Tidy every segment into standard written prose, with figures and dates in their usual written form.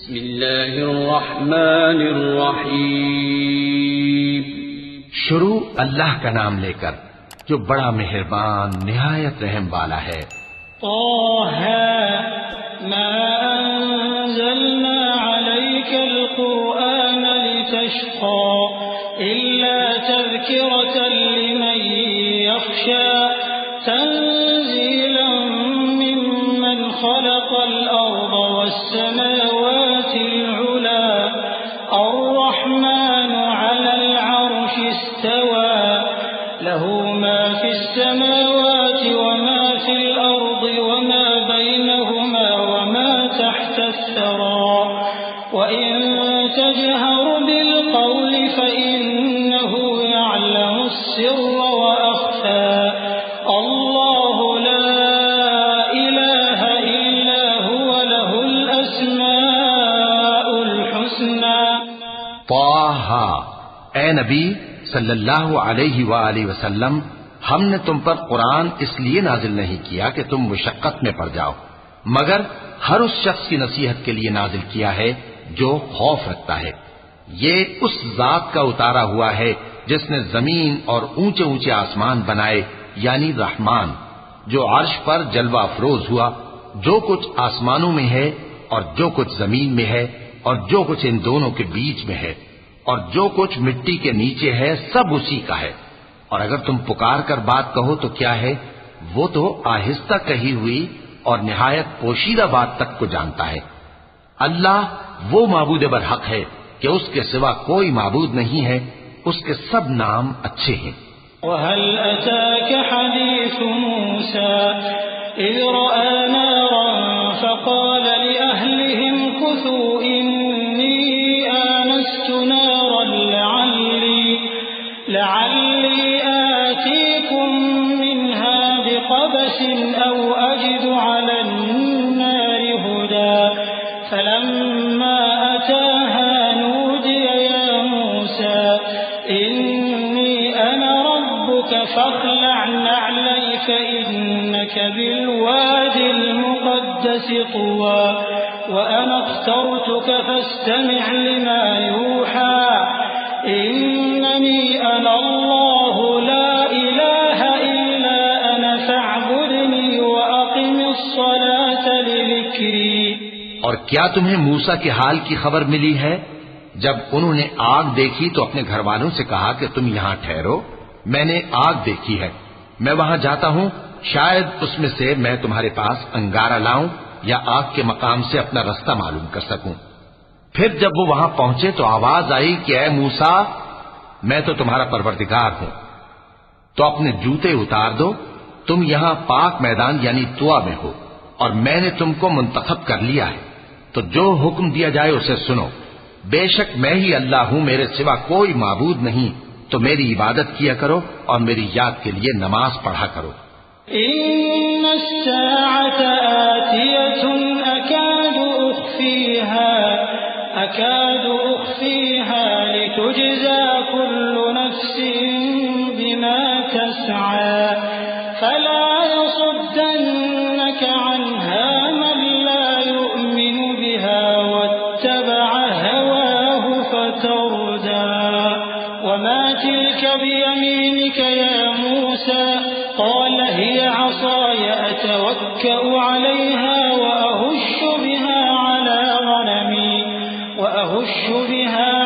بسم اللہ الرحمن الرحیم. شروع اللہ کا نام لے کر جو بڑا مہربان نہایت رحم والا ہے. طه ما انزلنا عليك القرآن لتشقى إلا تذكرة لمن يخشى تنزيلا ممن خلق الأرض والسماوات العلى الرحمن على العرش استوى له ما في السماوات وما في الأرض وما بينهما وما تحت الثرى وإن تجهر بالقول فإنه يعلم السر وأخفى الله لا إله إلا هو له الأسماء الحسنى. طه اے نبی صلی اللہ علیہ وآلہ وسلم، ہم نے تم پر قرآن اس لیے نازل نہیں کیا کہ تم مشقت میں پڑ جاؤ، مگر ہر اس شخص کی نصیحت کے لیے نازل کیا ہے جو خوف رکھتا ہے. یہ اس ذات کا اتارا ہوا ہے جس نے زمین اور اونچے اونچے آسمان بنائے، یعنی رحمان، جو عرش پر جلوہ افروز ہوا. جو کچھ آسمانوں میں ہے اور جو کچھ زمین میں ہے اور جو کچھ ان دونوں کے بیچ میں ہے اور جو کچھ مٹی کے نیچے ہے، سب اسی کا ہے. اور اگر تم پکار کر بات کہو تو کیا ہے، وہ تو آہستہ کہی ہوئی اور نہایت پوشیدہ بات تک کو جانتا ہے. اللہ وہ معبود برحق ہے کہ اس کے سوا کوئی معبود نہیں ہے، اس کے سب نام اچھے ہیں. وهل أتاك حديث موسى إذ رأى نارا فقال لأهلهم كثوا إني آنست نارا لعلي آتيكم منها بقبس أو أجد على النار هدى فلما أتاها نودي يا موسى إني أنا ربك فاخلع نعليك إنك بالواد المقدس طوى وأنا اخترتك فاستمع لما يوحى إنني أنا الله لا إله إلا أنا فاعبدني وأقم الصلاة لذكري. اور کیا تمہیں موسیٰ کے حال کی خبر ملی ہے؟ جب انہوں نے آگ دیکھی تو اپنے گھر والوں سے کہا کہ تم یہاں ٹھہرو، میں نے آگ دیکھی ہے، میں وہاں جاتا ہوں، شاید اس میں سے میں تمہارے پاس انگارہ لاؤں یا آگ کے مقام سے اپنا رستہ معلوم کر سکوں. پھر جب وہ وہاں پہنچے تو آواز آئی کہ اے موسیٰ، میں تو تمہارا پروردگار ہوں، تو اپنے جوتے اتار دو، تم یہاں پاک میدان یعنی طوا میں ہو اور میں نے تم کو منتخب کر لیا ہے، تو جو حکم دیا جائے اسے سنو. بے شک میں ہی اللہ ہوں، میرے سوا کوئی معبود نہیں، تو میری عبادت کیا کرو اور میری یاد کے لیے نماز پڑھا کرو. إن الساعة آتية أكاد أخفيها لتجزى كل نفس بما تسعى فلا يصدنك عنها من لا يؤمن بها واتبع هواه فتردى. وما تلك بيمينك يا موسى قال هي عصاي أتوكأ عليها وأهش بها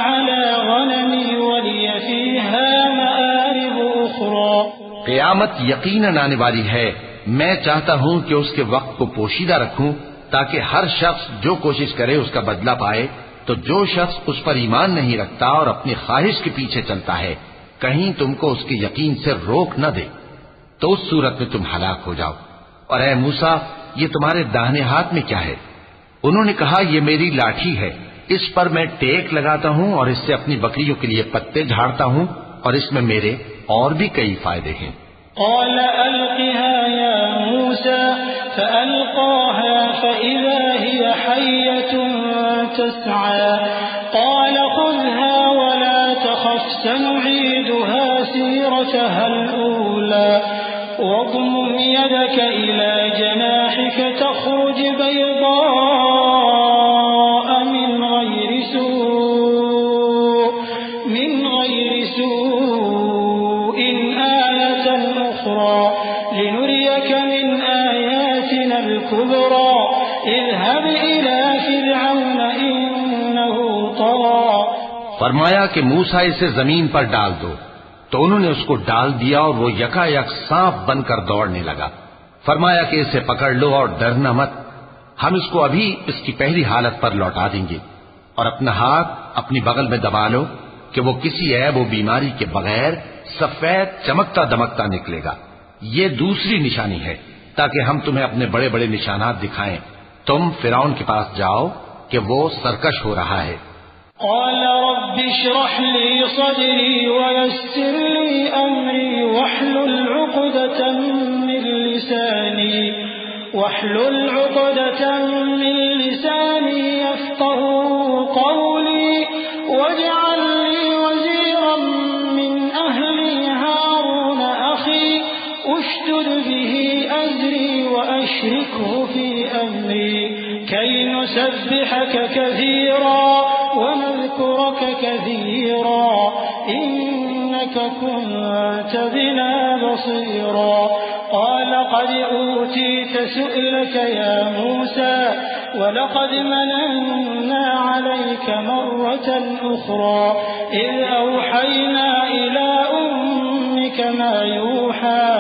على غنمي ولي فيها مآرب أخرى. قیامت یقیناً آنے والی ہے، میں چاہتا ہوں کہ اس کے وقت کو پوشیدہ رکھوں تاکہ ہر شخص جو کوشش کرے اس کا بدلہ پائے. تو جو شخص اس پر ایمان نہیں رکھتا اور اپنی خواہش کے پیچھے چلتا ہے، کہیں تم کو اس کے یقین سے روک نہ دے، تو اس صورت میں تم ہلاک ہو جاؤ. اور اے موسیٰ، یہ تمہارے داہنے ہاتھ میں کیا ہے؟ انہوں نے کہا یہ میری لاٹھی ہے، اس پر میں ٹیک لگاتا ہوں اور اس سے اپنی بکریوں کے لیے پتے جھاڑتا ہوں اور اس میں میرے اور بھی کئی فائدے ہیں. قال ألقها يا موسى فألقاها فإذا هي حية تسعى قال خذها ولا تخف سنعيدها سيرتها الأولى واضمم يدك إلى جناحك تخرج بيضاء من الأخرى لنريك من آياتنا الكبرى اذهب إلى فرعون إنه طغى. فرمایا کہ موسیٰ اسے زمین پر ڈال دو، تو انہوں نے اس کو ڈال دیا اور وہ یکا یک سانپ بن کر دوڑنے لگا. فرمایا کہ اسے پکڑ لو اور ڈرنا مت، ہم اس کو ابھی اس کی پہلی حالت پر لوٹا دیں گے، اور اپنا ہاتھ اپنی بغل میں دبا لو کہ وہ کسی عیب و بیماری کے بغیر سفید چمکتا دمکتا نکلے گا. یہ دوسری نشانی ہے تاکہ ہم تمہیں اپنے بڑے بڑے نشانات دکھائیں. تم فرعون کے پاس جاؤ کہ وہ سرکش ہو رہا ہے. قال رب اشرح لي صدري ويسر لي أمري واحلل عقدة من لساني يفقهوا قولي واجعل لي وزيرا من أهلي هارون أخي أشدد به أزري وأشركه في أمري كي نسبحك كثيرا ونذكرك كثيرا إنك كنت بنا بصيرا. قال قد أوتيت سؤلك يا موسى ولقد مننا عليك مرة أخرى إذ أوحينا إلى أمك ما يوحى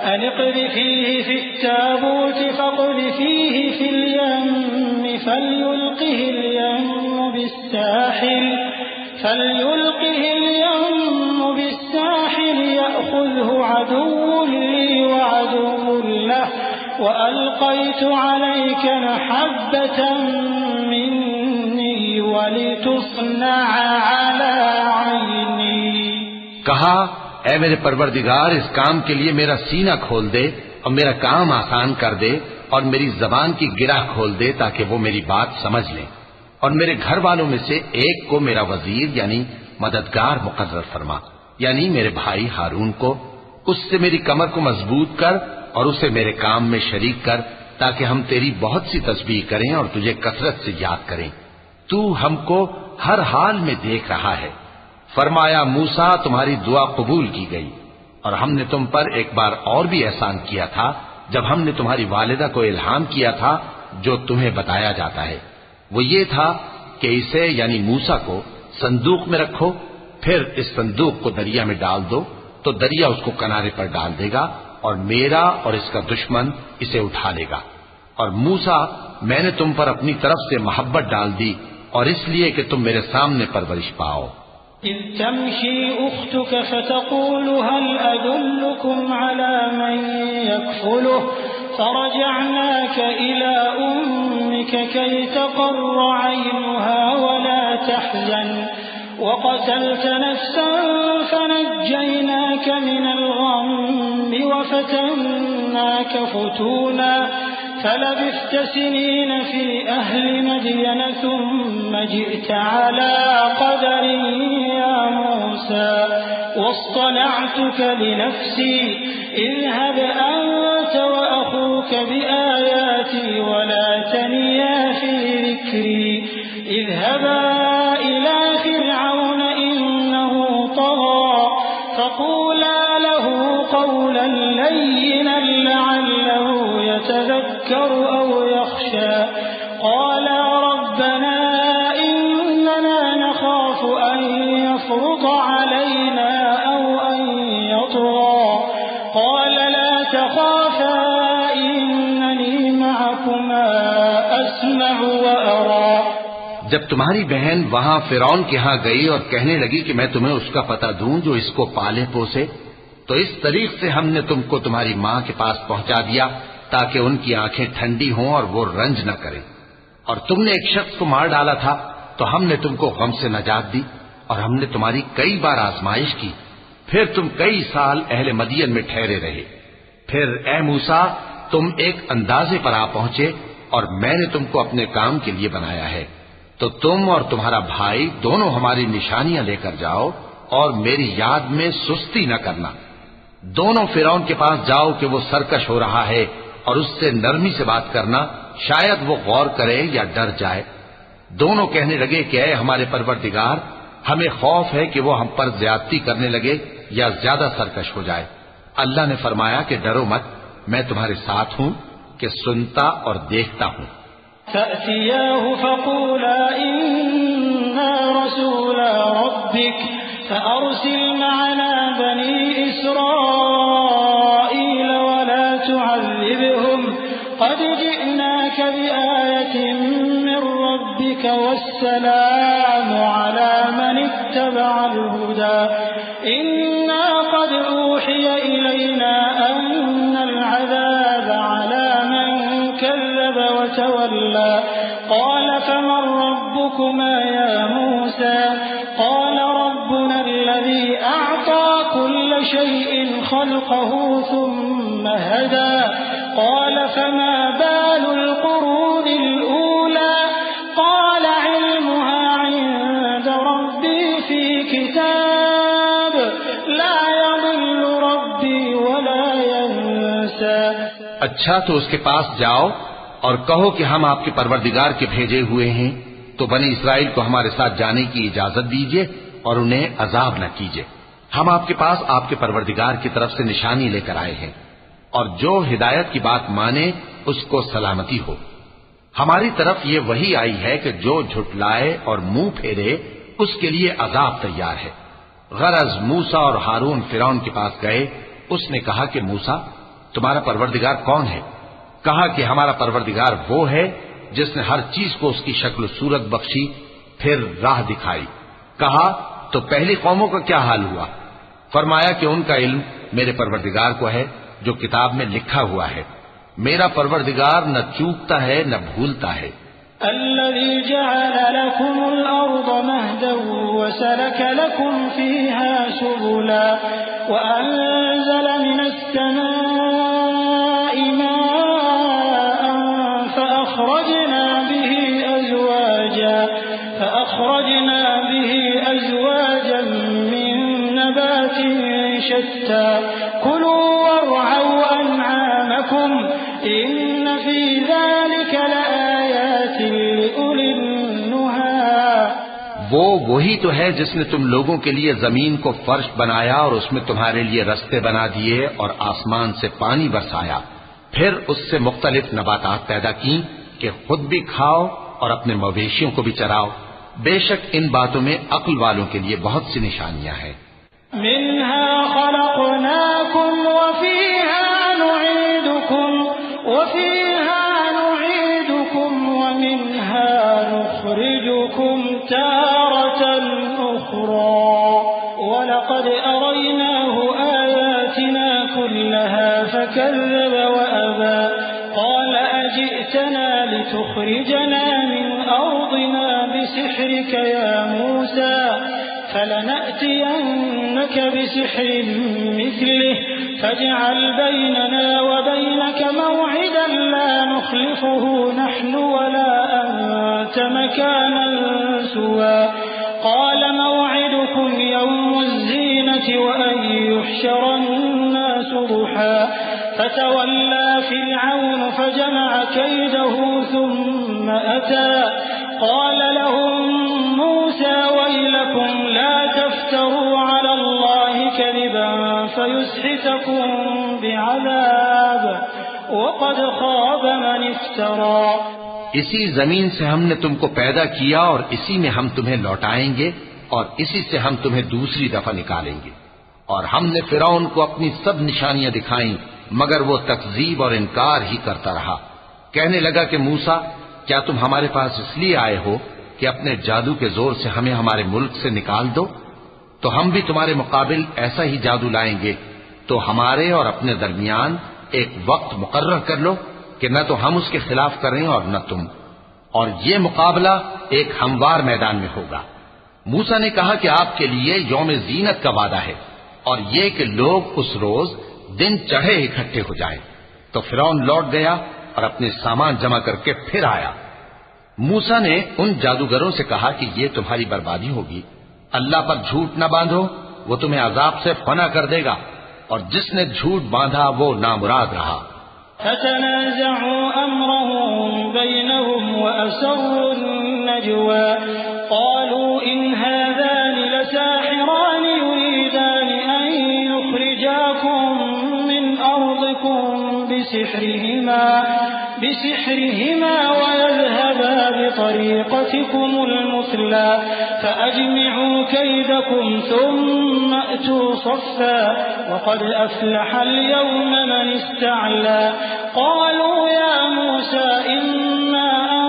أن اقذفيه في التابوت فاقذفيه في اليم فليلقه اليم بالساحل يأخذه عدو لي وعدو له وألقيت عليك محبة مني ولتصنع على عيني. کہا اے میرے پروردگار اس کام کے لیے میرا سینہ کھول دے اور میرا کام آسان کر دے اور میری زبان کی گرہ کھول دے تاکہ وہ میری بات سمجھ لیں، اور میرے گھر والوں میں سے ایک کو میرا وزیر یعنی مددگار مقرر فرما، یعنی میرے بھائی ہارون کو. اس سے میری کمر کو مضبوط کر اور اسے میرے کام میں شریک کر تاکہ ہم تیری بہت سی تسبیح کریں اور تجھے کثرت سے یاد کریں. تو ہم کو ہر حال میں دیکھ رہا ہے. فرمایا موسیٰ تمہاری دعا قبول کی گئی، اور ہم نے تم پر ایک بار اور بھی احسان کیا تھا جب ہم نے تمہاری والدہ کو الہام کیا تھا جو تمہیں بتایا جاتا ہے. وہ یہ تھا کہ اسے یعنی موسیٰ کو صندوق میں رکھو، پھر اس صندوق کو دریا میں ڈال دو تو دریا اس کو کنارے پر ڈال دے گا اور میرا اور اس کا دشمن اسے اٹھا لے گا. اور موسیٰ میں نے تم پر اپنی طرف سے محبت ڈال دی اور اس لیے کہ تم میرے سامنے پرورش پاؤ. إذ تمشي أختك فتقول هل أدلكم على من يكفله فرجعناك إلى أمك كي تقر عينها ولا تحزن وقتلت نفسا فنجيناك من الغم وفتناك فتونا فلبثت سنين في أهل مدين ثم جئت على قدر يا موسى واصطنعتك لنفسي اذهب أنت وأخوك بآياتي ولا تنيا في ذكري اذهبا إلى فرعون إنه طغى فقولا له قولا لينا لعله يتذكر أو يخشى. قال ربنا إننا نخاف أن يفرط علينا أو أن يطغى. قال لا تخافا إنني معكما أسمع وأرى. جب تمہاری بہن وہاں فرعون کے ہاں گئی اور کہنے لگی کہ میں تمہیں اس کا پتہ دوں جو اس کو پالے پوسے، تو اس طریق سے ہم نے تم کو تمہاری ماں کے پاس پہنچا دیا تاکہ ان کی آنکھیں ٹھنڈی ہوں اور وہ رنج نہ کریں. اور تم نے ایک شخص کو مار ڈالا تھا تو ہم نے تم کو غم سے نجات دی، اور ہم نے تمہاری کئی بار آزمائش کی، پھر تم کئی سال اہل مدین میں ٹھہرے رہے. پھر اے موسیٰ تم ایک اندازے پر آ پہنچے اور میں نے تم کو اپنے کام کے لیے بنایا ہے، تو تم اور تمہارا بھائی دونوں ہماری نشانیاں لے کر جاؤ اور میری یاد میں سستی نہ کرنا. دونوں فرعون کے پاس جاؤ کہ وہ سرکش ہو رہا ہے اور اس سے نرمی سے بات کرنا، شاید وہ غور کرے یا ڈر جائے. دونوں کہنے لگے کہ اے ہمارے پروردگار ہمیں خوف ہے کہ وہ ہم پر زیادتی کرنے لگے یا زیادہ سرکش ہو جائے. اللہ نے فرمایا کہ ڈرو مت، میں تمہارے ساتھ ہوں کہ سنتا اور دیکھتا ہوں۔ فأتياه فقولا إنا رسولا ربك فأرسل معنا بني إسرائيل ولا تعذبهم قد جئناك بآية من ربك والسلام على من اتبع الهدى إنا قد أوحي إلينا أن العذاب على من كذب وتولى قال فمن ربكما يا موسى قال ربنا الذي أعطى كل شيء خلقه ثم هدى قال فما بال القرون الأولى قال علمها عند ربي في كتاب لا يضل ربي ولا ينسى۔ اچھا تو اس کے پاس جاؤ اور کہو کہ ہم آپ کے پروردگار کے بھیجے ہوئے ہیں، تو بنی اسرائیل کو ہمارے ساتھ جانے کی اجازت دیجیے اور انہیں عذاب نہ کیجیے۔ ہم آپ کے پاس آپ کے پروردگار کی طرف سے نشانی لے کر آئے ہیں، اور جو ہدایت کی بات مانے اس کو سلامتی ہو۔ ہماری طرف یہ وحی آئی ہے کہ جو جھٹلائے اور منہ پھیرے اس کے لیے عذاب تیار ہے۔ غرض موسیٰ اور ہارون فرعون کے پاس گئے، اس نے کہا کہ موسیٰ تمہارا پروردگار کون ہے؟ کہا کہ ہمارا پروردگار وہ ہے جس نے ہر چیز کو اس کی شکل و صورت بخشی، پھر راہ دکھائی۔ کہا تو پہلی قوموں کا کیا حال ہوا؟ فرمایا کہ ان کا علم میرے پروردگار کو ہے جو کتاب میں لکھا ہوا ہے، میرا پروردگار نہ چوکتا ہے نہ بھولتا ہے۔ الذي جعل لكم الأرض مهدا وسلك لكم فيها سبلا وأنزل من السماء ماء فأخرجنا به أزواجا من نبات شتى كلوا وارعوا أنعامكم إن في ذلك لآيات لأولي النهى۔ وہی تو ہے جس نے تم لوگوں کے لیے زمین کو فرش بنایا اور اس میں تمہارے لیے رستے بنا دیے اور آسمان سے پانی برسایا، پھر اس سے مختلف نباتات پیدا کی کہ خود بھی کھاؤ اور اپنے مویشیوں کو بھی چراؤ۔ بے شک ان باتوں میں عقل والوں کے لیے بہت سی نشانیاں ہیں۔ منها خلقناكم وفيها نعيدكم ومنها نخرجكم تارة أخرى ولقد أريناه آياتنا كلها فكذب وأبى قال أجئتنا لتخرجنا من أرضنا بسحرك يا موسى فلنأتينك بسحر مثله فاجعل بيننا وبينك موعدا لا نخلفه نحن ولا أنت مكانا سوى قال موعدكم يوم الزينة وأن يحشر الناس ضحى فتولى فرعون فجمع كيده ثم أتى قال لهم موسى ويلكم لا تفتروا على الله كذبا فيسحتكم بعذاب وقد خاب من افترى۔ اسی زمین سے ہم نے تم کو پیدا کیا اور اسی میں ہم تمہیں لوٹائیں گے اور اسی سے ہم تمہیں دوسری دفعہ نکالیں گے۔ اور ہم نے فرعون کو اپنی سب نشانیاں دکھائیں مگر وہ تکذیب اور انکار ہی کرتا رہا۔ کہنے لگا کہ موسیٰ کیا تم ہمارے پاس اس لیے آئے ہو کہ اپنے جادو کے زور سے ہمیں ہمارے ملک سے نکال دو؟ تو ہم بھی تمہارے مقابل ایسا ہی جادو لائیں گے، تو ہمارے اور اپنے درمیان ایک وقت مقرر کر لو کہ نہ تو ہم اس کے خلاف کریں اور نہ تم، اور یہ مقابلہ ایک ہموار میدان میں ہوگا۔ موسیٰ نے کہا کہ آپ کے لیے یوم زینت کا وعدہ ہے اور یہ کہ لوگ اس روز دن چڑھے اکٹھے ہو جائیں۔ تو فرعون لوٹ گیا اور اپنے سامان جمع کر کے پھر آیا۔ موسیٰ نے ان جادوگروں سے کہا کہ یہ تمہاری بربادی ہوگی، اللہ پر جھوٹ نہ باندھو، وہ تمہیں عذاب سے فنا کر دے گا، اور جس نے جھوٹ باندھا وہ نامراد رہا۔ فتنازعوا أمرهم بينهم وأسروا النجوى قالوا إن هذان لساحران يريدان أن يخرجاكم يأتينكم بسحرهما ويذهبا بطريقتكم المثلى فأجمعوا كيدكم ثم أتوا صفا وقد أفلح اليوم من استعلى قالوا يا موسى إما أن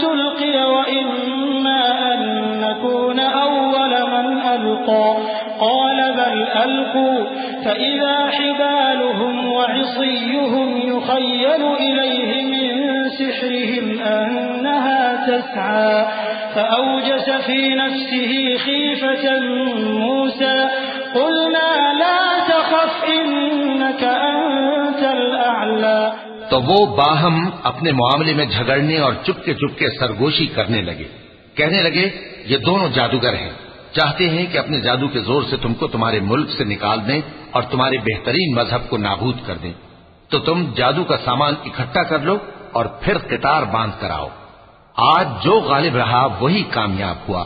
تلقي وإما أن نكون أول من ألقى قال بل ألقوا فإذا حبالهم وعصيهم يخيل إليه من سحرهم أنها تسعى فأوجس في نفسه خيفة موسى قلنا لا تخف إنك أنت الأعلى تو وہ باہم اپنے معاملے میں جھگڑنے اور چپکے چپکے سرگوشی کرنے لگے، کہنے لگے یہ دونوں جادوگر ہیں، چاہتے ہیں کہ اپنے جادو کے زور سے تم کو تمہارے ملک سے نکال دیں اور تمہارے بہترین مذہب کو نابود کر دیں، تو تم جادو کا سامان اکٹھا کر لو اور پھر قطار باندھ کر آؤ۔ آج جو غالب رہا وہی کامیاب ہوا۔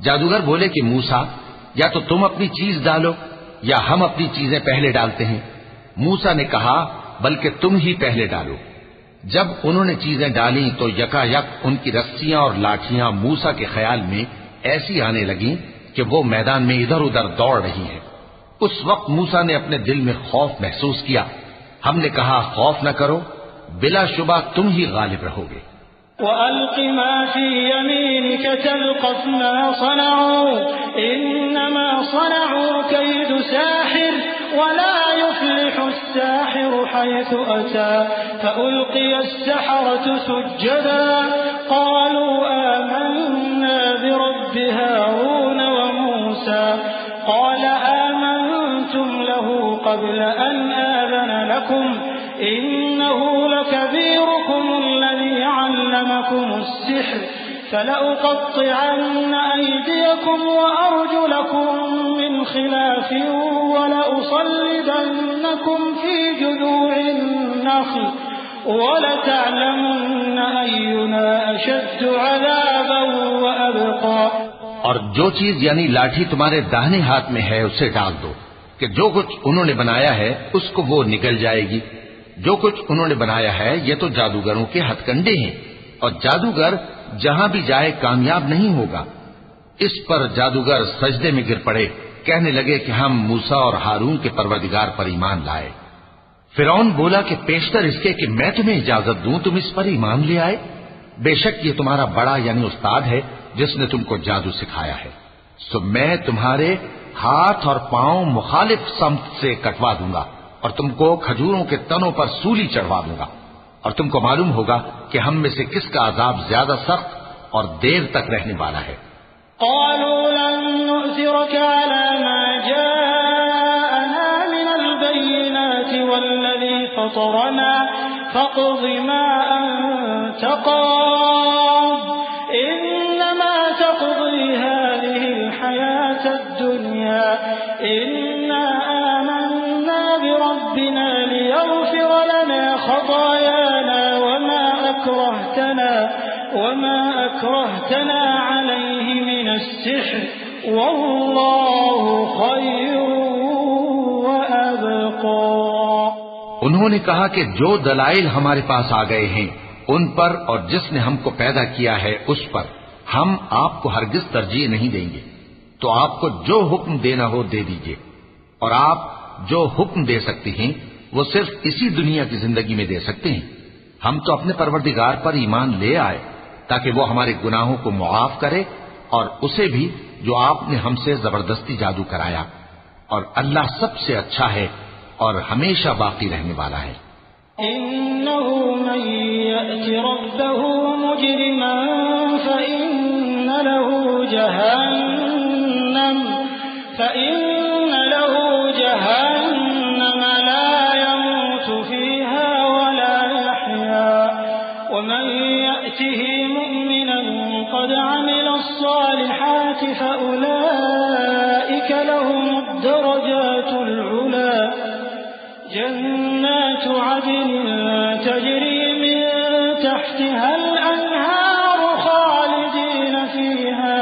جادوگر بولے کہ موسیٰ یا تو تم اپنی چیز ڈالو یا ہم اپنی چیزیں پہلے ڈالتے ہیں۔ موسیٰ نے کہا بلکہ تم ہی پہلے ڈالو۔ جب انہوں نے چیزیں ڈالیں تو یکا یک ان کی رسیاں اور لاٹھیاں موسیٰ کے خیال میں ایسی آنے لگیں کہ وہ میدان میں ادھر ادھر دوڑ رہی ہیں۔ اس وقت موسیٰ نے اپنے دل میں خوف محسوس کیا۔ ہم نے کہا خوف نہ کرو، بلا شبہ تم ہی غالب رہو گے۔ وَأَلْقِ مَا فِي يَمِينِكَ تَلْقَفْ مَا صَنَعُوا إِنَّمَا صَنَعُوا كَيْدُ سَاحِرٍ وَلَا يُفْلِحُ السَّاحِرُ حَيْثُ أَتَى فَأُلْقِيَ السَّحَرَةُ سُجَّدًا قَالُوا آمَنَّا بِرَبِّ هَارُونَ وَمُوسَى قَالَ آمَنْتُمْ لَهُ قَبْلَ أَنْ آذَنَ لَكُمْ إِنَّهُ لَكَبِيرُكُمُ الَّذِي عَلَّمَكُمُ السِّحْرَ فَلَأُقَطِّعَنَّ أَيْدِيَكُمْ وَأَرْجُلَكُمْ مِنْ خِلَافٍ وَلَأُصَلِّبَنَّكُمْ فِي جُذُوعِ النَّخْلِ وَلَتَعْلَمُنَّ أَيُّنَا أَشَدُّ عَذَابًا وَأَبْقَى۔ اور جو چیز یعنی لاٹھی تمہارے داہنے ہاتھ میں ہے اسے ڈال دو کہ جو کچھ انہوں نے بنایا ہے اس کو وہ نگل جائے گی۔ جو کچھ انہوں نے بنایا ہے یہ تو جادوگروں کے ہتھ کنڈے ہیں، اور جادوگر جہاں بھی جائے کامیاب نہیں ہوگا۔ اس پر جادوگر سجدے میں گر پڑے، کہنے لگے کہ ہم موسیٰ اور ہارون کے پروردگار پر ایمان لائے۔ فرعون بولا کہ پیشتر اس کے کہ میں تمہیں اجازت دوں تم اس پر ایمان لے آئے، بے شک یہ تمہارا بڑا یعنی استاد ہے جس نے تم کو جادو سکھایا ہے، سو میں تمہارے ہاتھ اور پاؤں مخالف سمت سے کٹوا دوں گا اور تم کو کھجوروں کے تنوں پر سولی چڑھوا دوں گا، اور تم کو معلوم ہوگا کہ ہم میں سے کس کا عذاب زیادہ سخت اور دیر تک رہنے والا ہے۔ قالوا لن نؤثرك على ما جاءنا من البينات والذي فطرنا فاقض ما أنت قاض إنما تقضي هذه الحياة الدنيا إنا آمنا بربنا ليغفر لنا خطايانا وما أكرهتنا عليه من السحر والله خير وأبقى۔ انہوں نے کہا کہ جو دلائل ہمارے پاس آ گئے ہیں ان پر اور جس نے ہم کو پیدا کیا ہے اس پر ہم آپ کو ہرگز ترجیح نہیں دیں گے، تو آپ کو جو حکم دینا ہو دے دیجئے، اور آپ جو حکم دے سکتے ہیں وہ صرف اسی دنیا کی زندگی میں دے سکتے ہیں۔ ہم تو اپنے پروردگار پر ایمان لے آئے تاکہ وہ ہمارے گناہوں کو معاف کرے اور اسے بھی جو آپ نے ہم سے زبردستی جادو کرایا، اور اللہ سب سے اچھا ہے اور ہمیشہ باقی رہنے والا ہے۔ إنه من يأت ربه مجرما فإن له جهنم لا يموت فيها ولا يحيا ومن يأته مؤمنا قد عمل الصالحات فأولئك لهم الدرجات العلى جنات عدن تجري من تحتها الأنهار خالدين فيها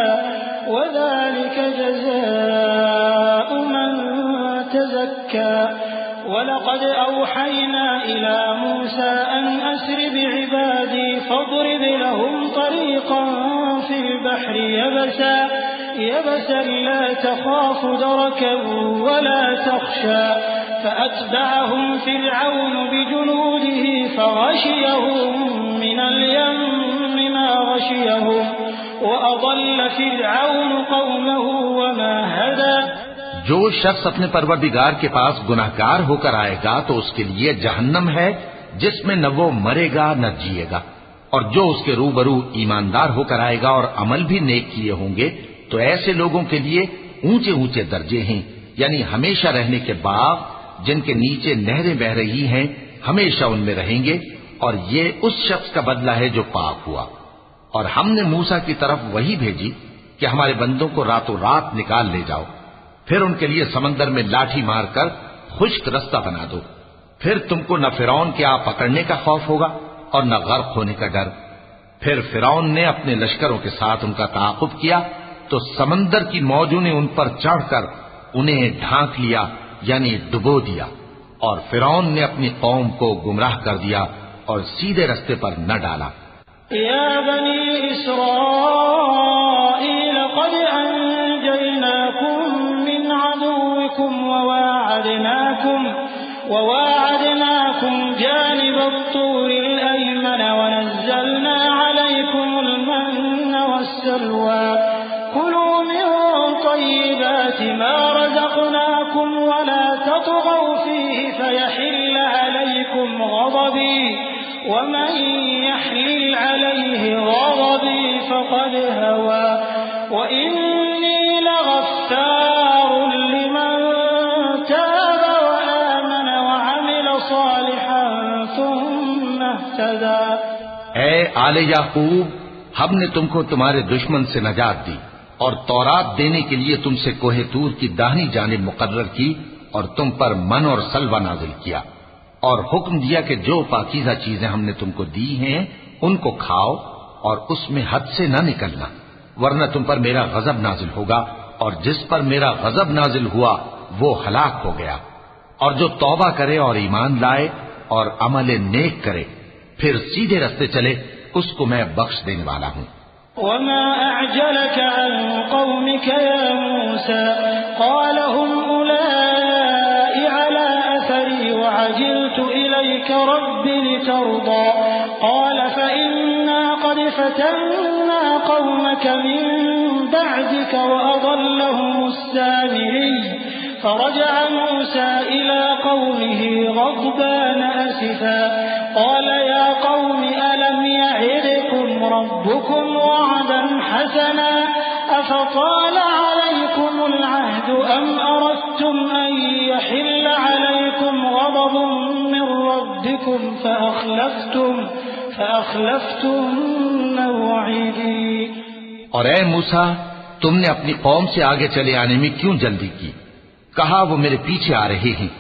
وذلك جزاء من تزكى وَلَقَدْ أَوْحَيْنَا إِلَى مُوسَىٰ أَنْ أَسْرِ بِعِبَادِي فَاضْرِبْ لَهُمْ طَرِيقًا فِي الْبَحْرِ يَبَسًا لَّا تَخَافُ دَرَكًا وَلَا تَخْشَىٰ فَأَتْبَعَهُمْ فِرْعَوْنُ بِجُنُودِهِ فَغَشِيَهُم مِّنَ الْيَمِّ مَا غَشِيَهُمْ وَأَضَلَّ فِرْعَوْنُ قَوْمَهُ وَمَا هَدَىٰ۔ جو شخص اپنے پروردگار کے پاس گناہگار ہو کر آئے گا تو اس کے لیے جہنم ہے جس میں نہ وہ مرے گا نہ جیے گا، اور جو اس کے روبرو ایماندار ہو کر آئے گا اور عمل بھی نیک کیے ہوں گے تو ایسے لوگوں کے لیے اونچے اونچے درجے ہیں، یعنی ہمیشہ رہنے کے باغ جن کے نیچے نہریں بہ رہی ہیں، ہمیشہ ان میں رہیں گے، اور یہ اس شخص کا بدلہ ہے جو پاک ہوا۔ اور ہم نے موسیٰ کی طرف وہی بھیجی کہ ہمارے بندوں کو راتوں رات نکال لے جاؤ، پھر ان کے لیے سمندر میں لاٹھی مار کر خشک رستہ بنا دو، پھر تم کو نہ فرعون کے آ پکڑنے کا خوف ہوگا اور نہ غرق ہونے کا ڈر۔ پھر فرعون نے اپنے لشکروں کے ساتھ ان کا تعاقب کیا تو سمندر کی موجوں نے ان پر چڑھ کر انہیں ڈھانک لیا، یعنی ڈبو دیا، اور فرعون نے اپنی قوم کو گمراہ کر دیا اور سیدھے رستے پر نہ ڈالا۔ یا بنی اسرائیل قد انجیناکم من عدوکم وواعدناکم جانب الطور الأيمن ونزلنا عليكم المن والسلوى كلوا من طيبات ما رزقناكم ولا تطغوا فيه فيحل عليكم غضبي ومن يحلل عليه غضبي فقد هوى وإني لغفار لمن تاب وآمن وعمل صالحا ثم اهتدى۔ اے آل یعقوب، ہم نے تم کو تمہارے دشمن سے نجات دی اور تورات دینے کے لیے تم سے کوہ طور کی داہنی جانب مقرر کی اور تم پر من اور سلوہ نازل کیا، اور حکم دیا کہ جو پاکیزہ چیزیں ہم نے تم کو دی ہیں ان کو کھاؤ اور اس میں حد سے نہ نکلنا، ورنہ تم پر میرا غضب نازل ہوگا، اور جس پر میرا غضب نازل ہوا وہ ہلاک ہو گیا۔ اور جو توبہ کرے اور ایمان لائے اور عمل نیک کرے پھر سیدھے رستے چلے اس کو میں بخش دینے والا ہوں۔ وما أعجلك عن قومك يا موسى قال هم أولئك على أثري وعجلت إليك رب لترضى قال فإنا قد فتنا قومك من بعدك وأضلهم السامري فرجع موسى إلى قومه غضبان أسفا قال يا قوم ألم يعدكم ربكم وعدا حسنا أفطال عليكم العهد أم أردتم أن يحل عليكم غضب من ربكم فأخلفتم موعدي۔ اور اے موسیٰ، تم نے اپنی قوم سے آگے چلے آنے میں کیوں جلدی کی؟ کہا وہ میرے پیچھے آ رہے ہیں،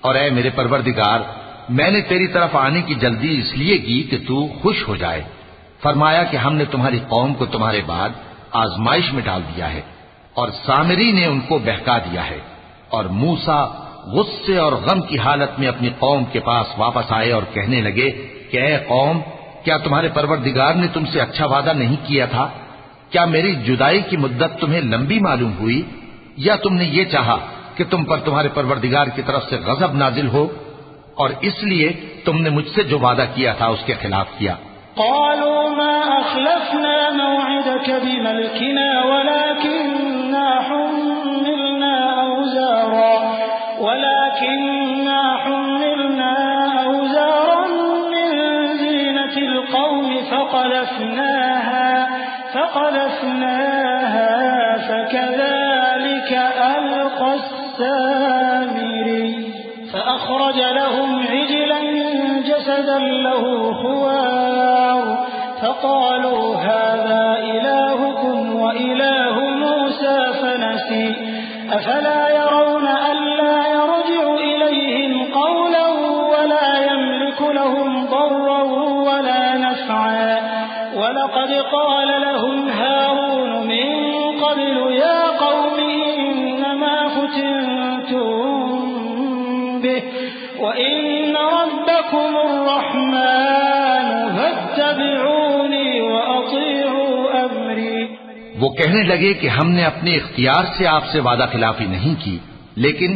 اور اے میرے پروردگار، میں نے تیری طرف آنے کی جلدی اس لیے کی کہ تو خوش ہو جائے۔ فرمایا کہ ہم نے تمہاری قوم کو تمہارے بعد آزمائش میں ڈال دیا ہے، اور سامری نے ان کو بہکا دیا ہے۔ اور موسیٰ غصے اور غم کی حالت میں اپنی قوم کے پاس واپس آئے اور کہنے لگے کہ اے قوم، کیا تمہارے پروردگار نے تم سے اچھا وعدہ نہیں کیا تھا؟ کیا میری جدائی کی مدت تمہیں لمبی معلوم ہوئی، یا تم نے یہ چاہا کہ تم پر تمہارے پروردگار کی طرف سے غضب نازل ہو، اور اس لیے تم نے مجھ سے جو وعدہ کیا تھا اس کے خلاف کیا؟ قالوا ما أخلفنا موعدك بملكنا ولكننا حملنا أوزارا من زينة القوم فقذفناها فكذلك ألقى السامري فأخرج لهم عجلا جسدا له خوار فقالوا هذا إلهكم وإله موسى فنسي أفلا يرون ألا يرجع إليهم قولا ولا يملك لهم ضرا ولا نفعا ولقد قال لهم هارون من قبل يا قوم إنما فتنتم به وَإِنَّ رَبَّكُمُ الرَّحْمَنُ فَاتَّبِعُونِي وَأَطِيعُوا أَمْرِي۔ وہ کہنے لگے کہ ہم نے اپنے اختیار سے آپ سے وعدہ خلافی نہیں کی، لیکن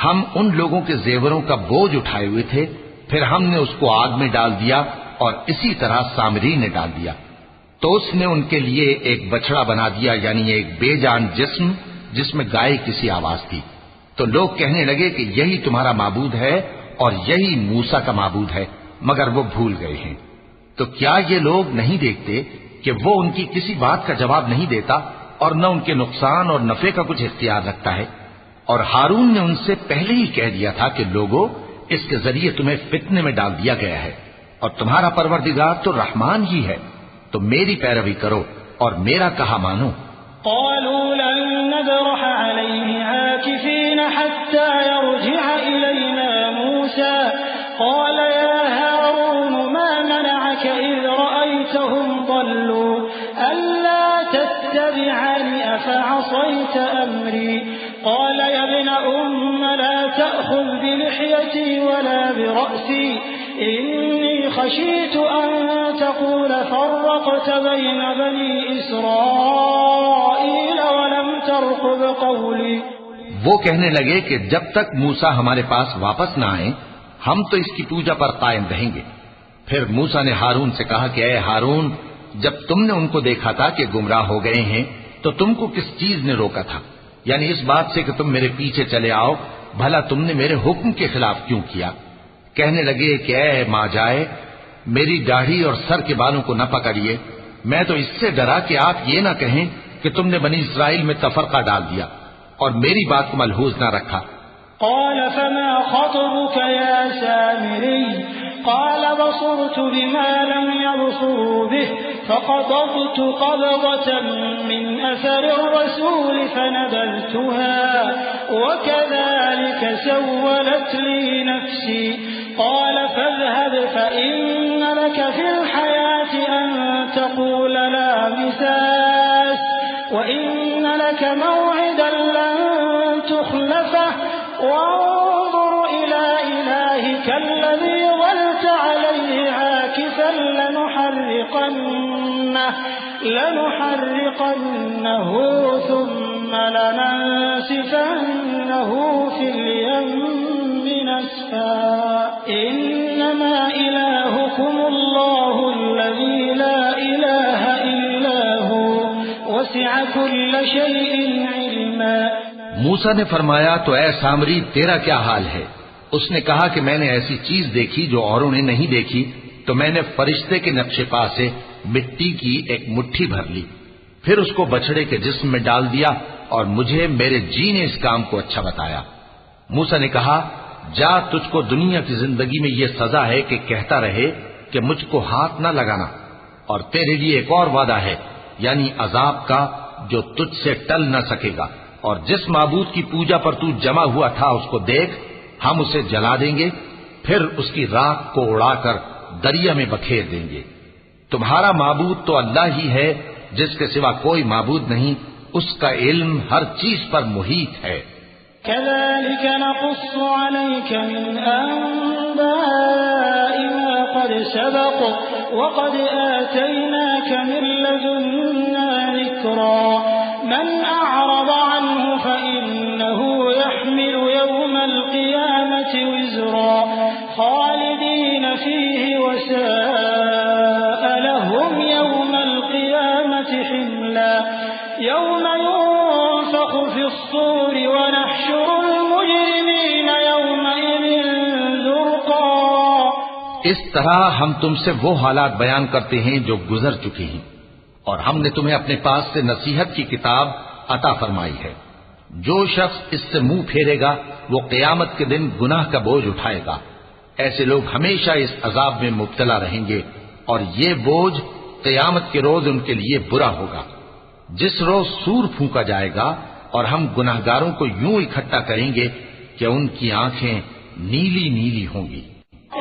ہم ان لوگوں کے زیوروں کا بوجھ اٹھائے ہوئے تھے، پھر ہم نے اس کو آگ میں ڈال دیا اور اسی طرح سامری نے ڈال دیا۔ تو اس نے ان کے لیے ایک بچڑا بنا دیا، یعنی ایک بے جان جسم جس میں گائے کسی آواز تھی۔ تو لوگ کہنے لگے کہ یہی تمہارا معبود ہے اور یہی موسیٰ کا معبود ہے، مگر وہ بھول گئے ہیں۔ تو کیا یہ لوگ نہیں دیکھتے کہ وہ ان کی کسی بات کا جواب نہیں دیتا اور نہ ان کے نقصان اور نفع کا کچھ اختیار رکھتا ہے؟ اور ہارون نے ان سے پہلے ہی کہہ دیا تھا کہ لوگوں، اس کے ذریعے تمہیں فتنے میں ڈال دیا گیا ہے، اور تمہارا پروردگار تو رحمان ہی ہے، تو میری پیروی کرو اور میرا کہا مانو۔ قالوا لن نبرح عليه عاكفين حتى يرجع إلينا موسى قال يا هارون ما منعك إذ رأيتهم ضلوا ألا تتبعني أفعصيت أمري قال يا ابن لا تأخذ بلحيتي ولا برأسي إني خشيت أن تقول فرقت بين بني إسرائيل ولم ترقب قولي۔ وہ کہنے لگے کہ جب تک موسیٰ ہمارے پاس واپس نہ آئیں ہم تو اس کی پوجا پر قائم رہیں گے۔ پھر موسیٰ نے ہارون سے کہا کہ اے ہارون، جب تم نے ان کو دیکھا تھا کہ گمراہ ہو گئے ہیں تو تم کو کس چیز نے روکا تھا؟ یعنی اس بات سے کہ تم میرے پیچھے چلے آؤ، بھلا تم نے میرے حکم کے خلاف کیوں کیا؟ کہنے لگے کہ اے ماں جائے، میری داڑھی اور سر کے بالوں کو نہ پکڑیے، میں تو اس سے ڈرا کہ آپ یہ نہ کہیں کہ تم نے بنی اسرائیل میں تفرقہ ڈال دیا اور میری بات کو ملحوظ نہ رکھا۔ قال فما خطبك يا سامري قال بصرت بما لم يبصروا به فقبضت قبضة من أثر الرسول فنبذتها وكذلك سولت لي نفسي قال فاذهب فإن لك في الحياة أن تقول لا مساس وإن لك موعدا لن تخلفه وانظر إلى إلهك الذي ظلت عليه عاكفا لنحرقنه ثم لننسفنه في اليم نسفا إنما إلهكم الله الذي لا إله إلا هو وسع كل شيء علما۔ موسیٰ نے فرمایا تو اے سامری تیرا کیا حال ہے؟ اس نے کہا کہ میں نے ایسی چیز دیکھی جو اوروں نے نہیں دیکھی، تو میں نے فرشتے کے نقش پا سے مٹی کی ایک مٹھی بھر لی، پھر اس کو بچڑے کے جسم میں ڈال دیا اور مجھے میرے جی نے اس کام کو اچھا بتایا۔ موسیٰ نے کہا جا، تجھ کو دنیا کی زندگی میں یہ سزا ہے کہ کہتا رہے کہ مجھ کو ہاتھ نہ لگانا، اور تیرے لیے ایک اور وعدہ ہے، یعنی عذاب کا جو تجھ سے ٹل نہ سکے گا، اور جس معبود کی پوجا پر تو جمع ہوا تھا اس کو دیکھ، ہم اسے جلا دیں گے، پھر اس کی راکھ کو اڑا کر دریا میں بکھیر دیں گے۔ تمہارا معبود تو اللہ ہی ہے، جس کے سوا کوئی معبود نہیں، اس کا علم ہر چیز پر محیط ہے۔ كذلك نقص عليك من أنباء ما قد سبق وقد آتيناك من لدنا ذكرا من أعرض عنه فإنه يحمل يوم القيامة وزرا خالدين فيه وساء لهم يوم القيامة حملا يوم ينفخ في الصور ونحشر المجرمين يومئذ زرقا۔ اس طرح ہم تم سے وہ حالات بیان کرتے ہیں جو گزر چکے ہیں، اور ہم نے تمہیں اپنے پاس سے نصیحت کی کتاب عطا فرمائی ہے۔ جو شخص اس سے منہ پھیرے گا وہ قیامت کے دن گناہ کا بوجھ اٹھائے گا۔ ایسے لوگ ہمیشہ اس عذاب میں مبتلا رہیں گے، اور یہ بوجھ قیامت کے روز ان کے لیے برا ہوگا، جس روز سور پھونکا جائے گا اور ہم گناہگاروں کو یوں اکٹھا کریں گے کہ ان کی آنکھیں نیلی نیلی ہوں گی۔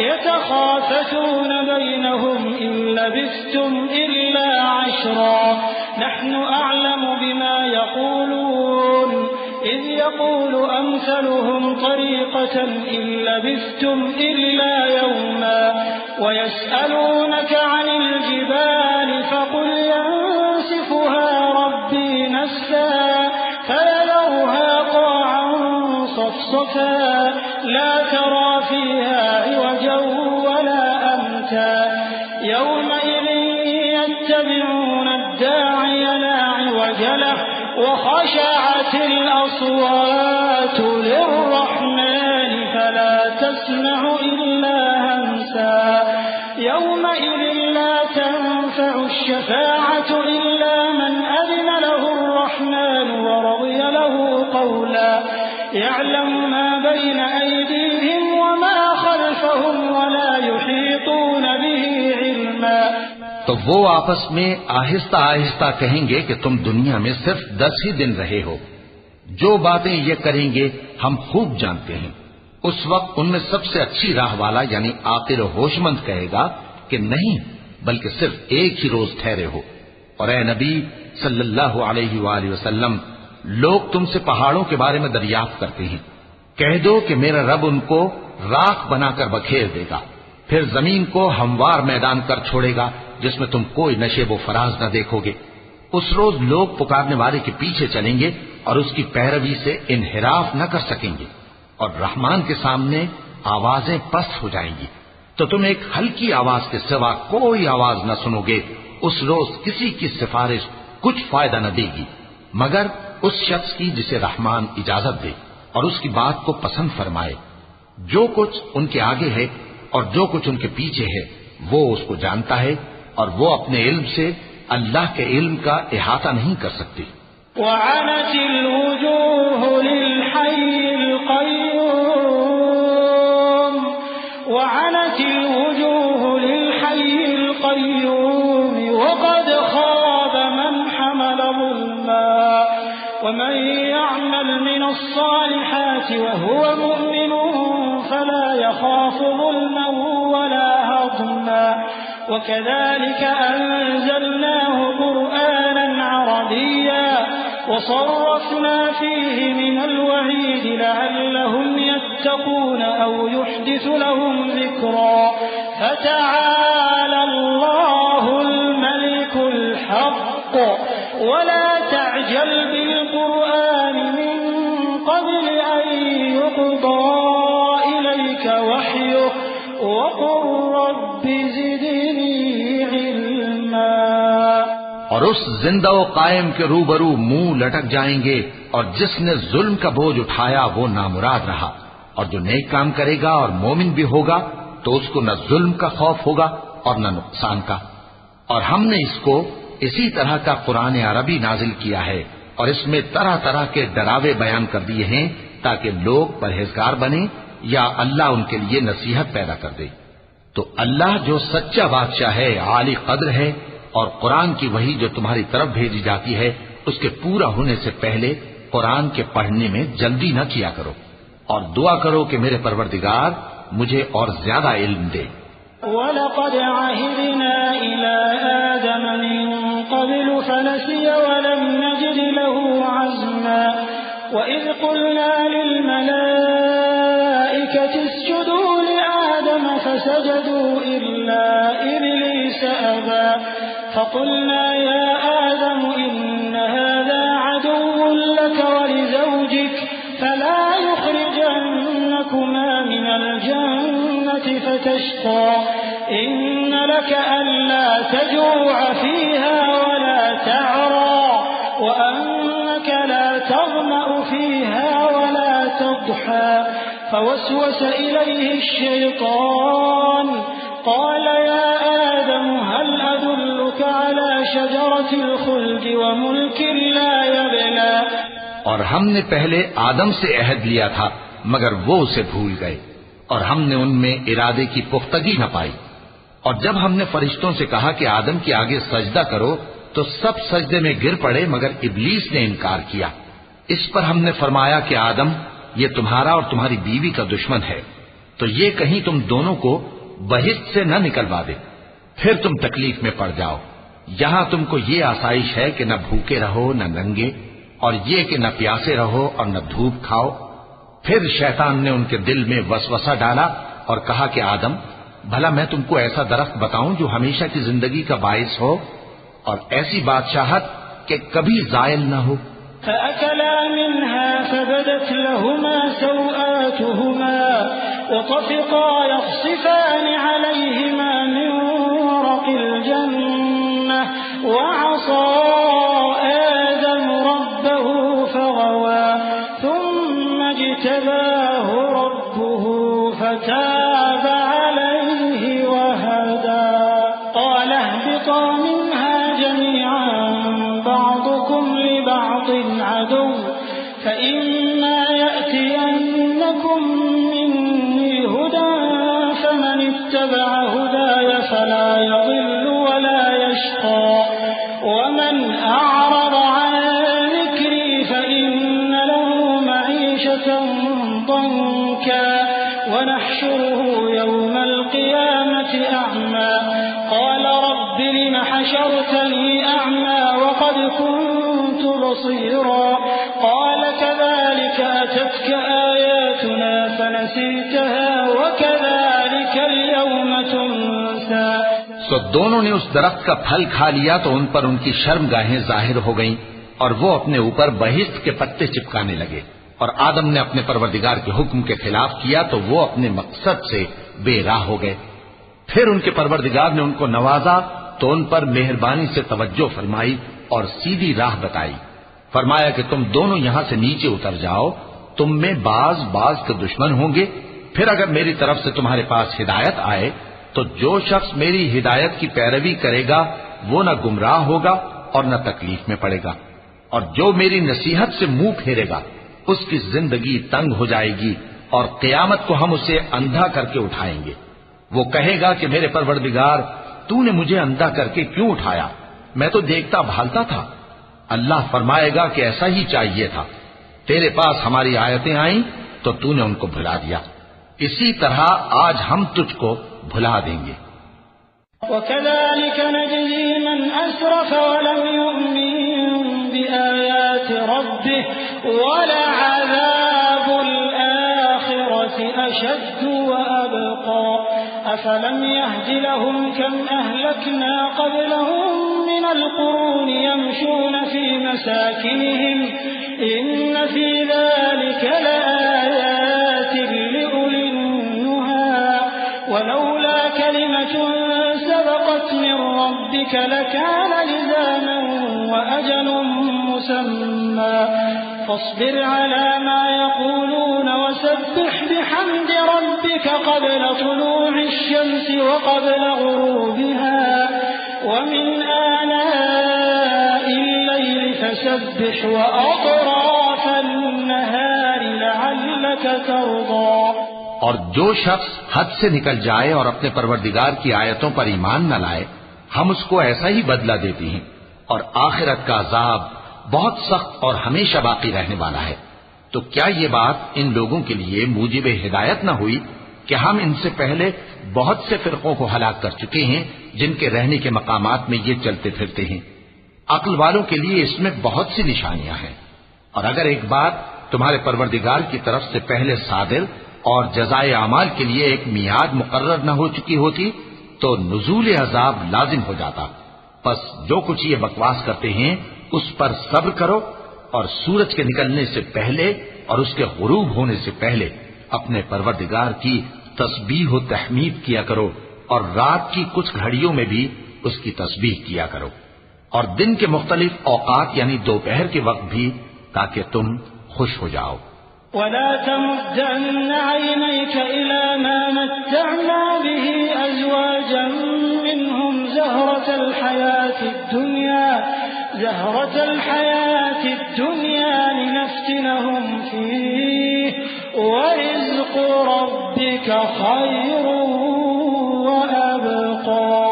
يتخافتون بينهم إن لبثتم إلا عشرا نحن أعلم بما يقولون إذ يقول أمثلهم طريقة إن لبثتم إلا يوما ويسألونك عن الجبال فقل ينسفها ربي نسفا فيذرها قاعا صفصفا لا ترى فيها عوجا ولا أمتا يومئذ يتبعون الداعي لا عوج له وخشعت الأصوات للرحمن فلا تسمع إلا همسا يومئذ لا تنفع الشفاعة إلا من أذن له الرحمن ورضي له قولا يعلم ما بين أيديهم وما خلفهم ولا يحيطون به علما. تو وہ آپس میں آہستہ آہستہ کہیں گے کہ تم دنیا میں صرف 10 ہی دن رہے ہو. جو باتیں یہ کریں گے ہم خوب جانتے ہیں. اس وقت ان میں سب سے اچھی راہ والا یعنی عاقل و ہوش مند کہے گا کہ نہیں بلکہ صرف ایک ہی روز ٹھہرے ہو. اور اے نبی صلی اللہ علیہ وآلہ وسلم لوگ تم سے پہاڑوں کے بارے میں دریافت کرتے ہیں. کہہ دو کہ میرا رب ان کو راکھ بنا کر بکھیر دے گا، پھر زمین کو ہموار میدان کر چھوڑے گا جس میں تم کوئی نشیب و فراز نہ دیکھو گے. اس روز لوگ پکارنے والے کے پیچھے چلیں گے اور اس کی پیروی سے انحراف نہ کر سکیں گے، اور رحمان کے سامنے آوازیں پست ہو جائیں گی تو تم ایک ہلکی آواز کے سوا کوئی آواز نہ سنو گے. اس روز کسی کی سفارش کچھ فائدہ نہ دے گی مگر اس شخص کی جسے رحمان اجازت دے اور اس کی بات کو پسند فرمائے. جو کچھ ان کے آگے ہے اور جو کچھ ان کے پیچھے ہے وہ اس کو جانتا ہے، اور وہ اپنے علم سے اللہ کے علم کا احاطہ نہیں کر سکتی. وعنت الوجوه للحي القيوم وعنت الوجوه للحي القيوم وقد خاب من حمل ظلما ومن يعمل من الصالحات وهو مؤمن فلا يخاف ظلما ولا هضما وكذلك أنزلناه قرآنا عربيا وصرفنا فيه من الوعيد لعلهم يتقون أو يحدث لهم ذكرا فتعالى الله الملك الحق ولا تعجل بالقرآن من قبل أن يقضى إليك وحيه وقل رب زدني علما. اور اس زندہ و قائم کے روبرو منہ لٹک جائیں گے، اور جس نے ظلم کا بوجھ اٹھایا وہ نامراد رہا، اور جو نیک کام کرے گا اور مومن بھی ہوگا تو اس کو نہ ظلم کا خوف ہوگا اور نہ نقصان کا. اور ہم نے اس کو اسی طرح کا قرآن عربی نازل کیا ہے اور اس میں طرح طرح کے ڈراوے بیان کر دیے ہیں تاکہ لوگ پرہیزگار بنیں یا اللہ ان کے لیے نصیحت پیدا کر دے. تو اللہ جو سچا بادشاہ ہے، عالی قدر ہے، اور قرآن کی وحی جو تمہاری طرف بھیجی جاتی ہے اس کے پورا ہونے سے پہلے قرآن کے پڑھنے میں جلدی نہ کیا کرو، اور دعا کرو کہ میرے پروردگار مجھے اور زیادہ علم دے. وَلَقَدْ عَهِدْنَا إِلَىٰ آدَمَ مِن قَبْلُ فَنَسِيَ وَلَمْ نَجِدْ لَهُ عَزْمًا وَإِذْ قُلْنَا لِلْمَلَائِكَةِ اسْجُدُوا لِآدَمَ فَسَجَدُوا إِلَّا إِبْلِيسَ أَبَىٰ فَقُلْنَا يَا آدَمُ إِنَّ هَٰذَا عَدُوٌّ لَّكَ وَلِزَوْجِكَ فَلَا يُخْرِجَنَّكُمَا مِنَ الْجَنَّةِ فَتَشْقَىٰ إِنَّ لَكَ أَلَّا تَجُوعَ فِيهَا وَلَا تَعْرَىٰ وَأَنَّكَ لَا تَظْمَأُ فِيهَا وَلَا تَضْحَىٰ فَوَسْوَسَ إِلَيْهِ الشَّيْطَانُ قال يا آدم هل أدلك على شجرة الخلد وملك لا يبلى. اور ہم نے پہلے آدم سے عہد لیا تھا مگر وہ اسے بھول گئے، اور ہم نے ان میں ارادے کی پختگی نہ پائی. اور جب ہم نے فرشتوں سے کہا کہ آدم کے آگے سجدہ کرو تو سب سجدے میں گر پڑے مگر ابلیس نے انکار کیا. اس پر ہم نے فرمایا کہ آدم یہ تمہارا اور تمہاری بیوی کا دشمن ہے، تو یہ کہیں تم دونوں کو بہشت سے نہ نکلوا دے، پھر تم تکلیف میں پڑ جاؤ. یہاں تم کو یہ آسائش ہے کہ نہ بھوکے رہو نہ ننگے، اور یہ کہ نہ پیاسے رہو اور نہ دھوپ کھاؤ. پھر شیطان نے ان کے دل میں وسوسہ ڈالا اور کہا کہ آدم، بھلا میں تم کو ایسا درخت بتاؤں جو ہمیشہ کی زندگی کا باعث ہو اور ایسی بادشاہت کہ کبھی زائل نہ ہو؟ فأكلا منها فبدت لهما سوآتهما وطفقا يخصفان عليهما من ورق الجنة وعصى آدم ربه فغوى ثم اجتباه ربه فتاب عليه وهدى قال اهبطا منها جميعا بعضكم لبعض عدو فإما يأتينكم مني هدى فمن اتبع هداي فلا يضل ولا يشقى ومن أعرض عن ذكري فإن له معيشة ضنكا ونحشره يوم القيامة أعمى قال رب لم حشرتني أعمى وقد كنت بصيرا قال كذلك أتتك آياتنا فنسيتها وكذلك اليوم تنسى۔ تو دونوں نے اس درخت کا پھل کھا لیا تو ان پر ان کی شرمگاہیں ظاہر ہو گئیں اور وہ اپنے اوپر بہشت کے پتے چپکانے لگے، اور آدم نے اپنے پروردگار کے حکم کے خلاف کیا تو وہ اپنے مقصد سے بے راہ ہو گئے۔ پھر ان کے پروردگار نے ان کو نوازا تو ان پر مہربانی سے توجہ فرمائی اور سیدھی راہ بتائی۔ فرمایا کہ تم دونوں یہاں سے نیچے اتر جاؤ، تم میں بعض کے دشمن ہوں گے، پھر اگر میری طرف سے تمہارے پاس ہدایت آئے تو جو شخص میری ہدایت کی پیروی کرے گا وہ نہ گمراہ ہوگا اور نہ تکلیف میں پڑے گا، اور جو میری نصیحت سے منہ پھیرے گا اس کی زندگی تنگ ہو جائے گی اور قیامت کو ہم اسے اندھا کر کے اٹھائیں گے۔ وہ کہے گا کہ میرے پروردگار، تو نے مجھے اندھا کر کے کیوں اٹھایا؟ میں تو دیکھتا بھالتا تھا۔ اللہ فرمائے گا کہ ایسا ہی چاہیے تھا، تیرے پاس ہماری آیتیں آئیں تو تو نے ان کو بھلا دیا، اسی طرح آج ہم تجھ کو بھلا دیں گے۔ وَكَذَلِكَ نَجْزِي مَنْ أَسْرَفَ وَلَمْ يُؤْمِنْ بِآيَاتِ رَبِّهِ وَلَعَذَابُ الْآخِرَةِ أَشَدُّ وَأَبْقَى أَفَلَمْ يَهْدِ لَهُمْ كَمْ أَهْلَكْنَا قَبْلَهُمْ مِنَ الْقُرُونِ يَمْشُونَ فِي مَسَاكِنِهِمْ إِنَّ فِي ذَلِكَ لَآيَاتٍ لِأُولِي النُّهَى وَلَوْلَا كَلِمَةٌ سَبَقَتْ مِنْ رَبِّكَ لَكَانَ لِزَامًا وَأَجَلٌ مُّسَمًّى فاصبر على ما يقولون وسبح بحمد ربك قبل طلوع الشمس وقبل غروبها ومن آناء الليل فسبح وأطراف النهار لعلك ترضى۔ اور جو شخص حد سے نکل جائے اور اپنے پروردگار کی آیتوں پر ایمان نہ لائے ہم اس کو ایسا ہی بدلہ دیتے ہیں، اور آخرت کا عذاب بہت سخت اور ہمیشہ باقی رہنے والا ہے۔ تو کیا یہ بات ان لوگوں کے لیے موجب ہدایت نہ ہوئی کہ ہم ان سے پہلے بہت سے فرقوں کو ہلاک کر چکے ہیں جن کے رہنے کے مقامات میں یہ چلتے پھرتے ہیں؟ عقل والوں کے لیے اس میں بہت سی نشانیاں ہیں، اور اگر ایک بات تمہارے پروردگار کی طرف سے پہلے صادر اور جزائے اعمال کے لیے ایک میعاد مقرر نہ ہو چکی ہوتی تو نزول عذاب لازم ہو جاتا۔ پس جو کچھ یہ بکواس کرتے ہیں اس پر صبر کرو، اور سورج کے نکلنے سے پہلے اور اس کے غروب ہونے سے پہلے اپنے پروردگار کی تسبیح و تحمید کیا کرو، اور رات کی کچھ گھڑیوں میں بھی اس کی تسبیح کیا کرو، اور دن کے مختلف اوقات یعنی دوپہر کے وقت بھی، تاکہ تم خوش ہو جاؤ۔ ولا تمدن عينيك إلى ما متعنا به أزواجا منهم زهرة الحياة الدنيا لنفتنهم فيه ورزق ربك خير وأبقى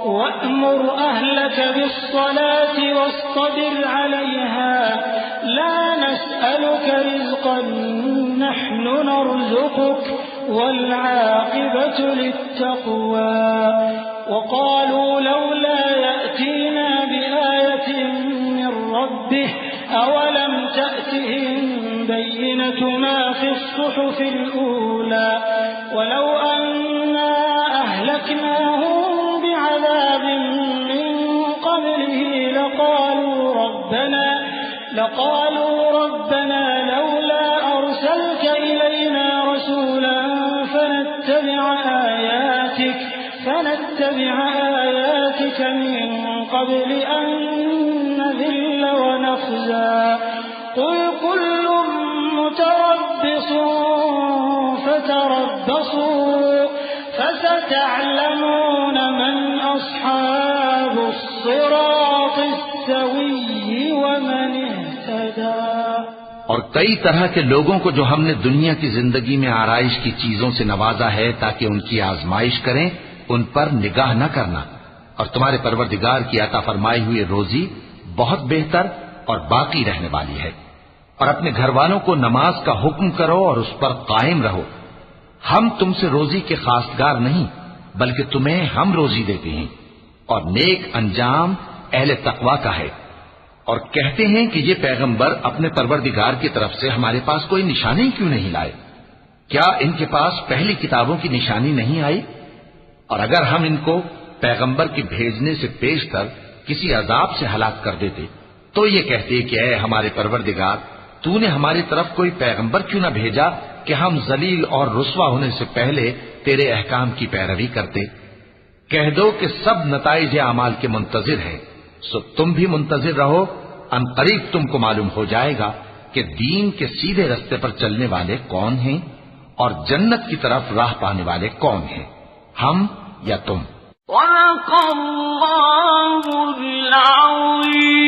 وأمر أهلك بالصلاة واصطبر عليها لا نسألك رزقا نحن نرزقك والعاقبة للتقوى وقالوا لولا يأتينا بآية من ربه أولم تأتهم البينة ما في الصحف الأولى ولو أنا أهلكناهم بعذاب من قبله لقالوا ربنا لولا أرسلت إلينا رسولا فنتبع آياتك من قبل أن نذل ونخزى قل كل متربص فتربصوا فستعلمون من أصحاب الصراط السوي ومن اهتدى۔ اور کئی طرح کے لوگوں کو جو ہم نے دنیا کی زندگی میں آرائش کی چیزوں سے نوازا ہے تاکہ ان کی آزمائش کریں، ان پر نگاہ نہ کرنا، اور تمہارے پروردگار کی عطا فرمائی ہوئی روزی بہت بہتر اور باقی رہنے والی ہے۔ اور اپنے گھر والوں کو نماز کا حکم کرو اور اس پر قائم رہو۔ ہم تم سے روزی کے خواستگار نہیں بلکہ تمہیں ہم روزی دیتے ہیں، اور نیک انجام اہل تقوی کا ہے۔ اور کہتے ہیں کہ یہ پیغمبر اپنے پروردگار کی طرف سے ہمارے پاس کوئی نشانی کیوں نہیں لائے؟ کیا ان کے پاس پہلی کتابوں کی نشانی نہیں آئی؟ اور اگر ہم ان کو پیغمبر کے بھیجنے سے پیشتر کسی عذاب سے ہلاک کر دیتے تو یہ کہتے کہ اے ہمارے پروردگار، تو نے ہماری طرف کوئی پیغمبر کیوں نہ بھیجا کہ ہم ذلیل اور رسوا ہونے سے پہلے تیرے احکام کی پیروی کرتے۔ کہہ دو کہ سب نتائج اعمال کے منتظر ہیں، سو تم بھی منتظر رہو، ان قریب تم کو معلوم ہو جائے گا کہ دین کے سیدھے رستے پر چلنے والے کون ہیں اور جنت کی طرف راہ پانے والے کون ہیں، ہم یا تم۔ صدق اللہ العظیم۔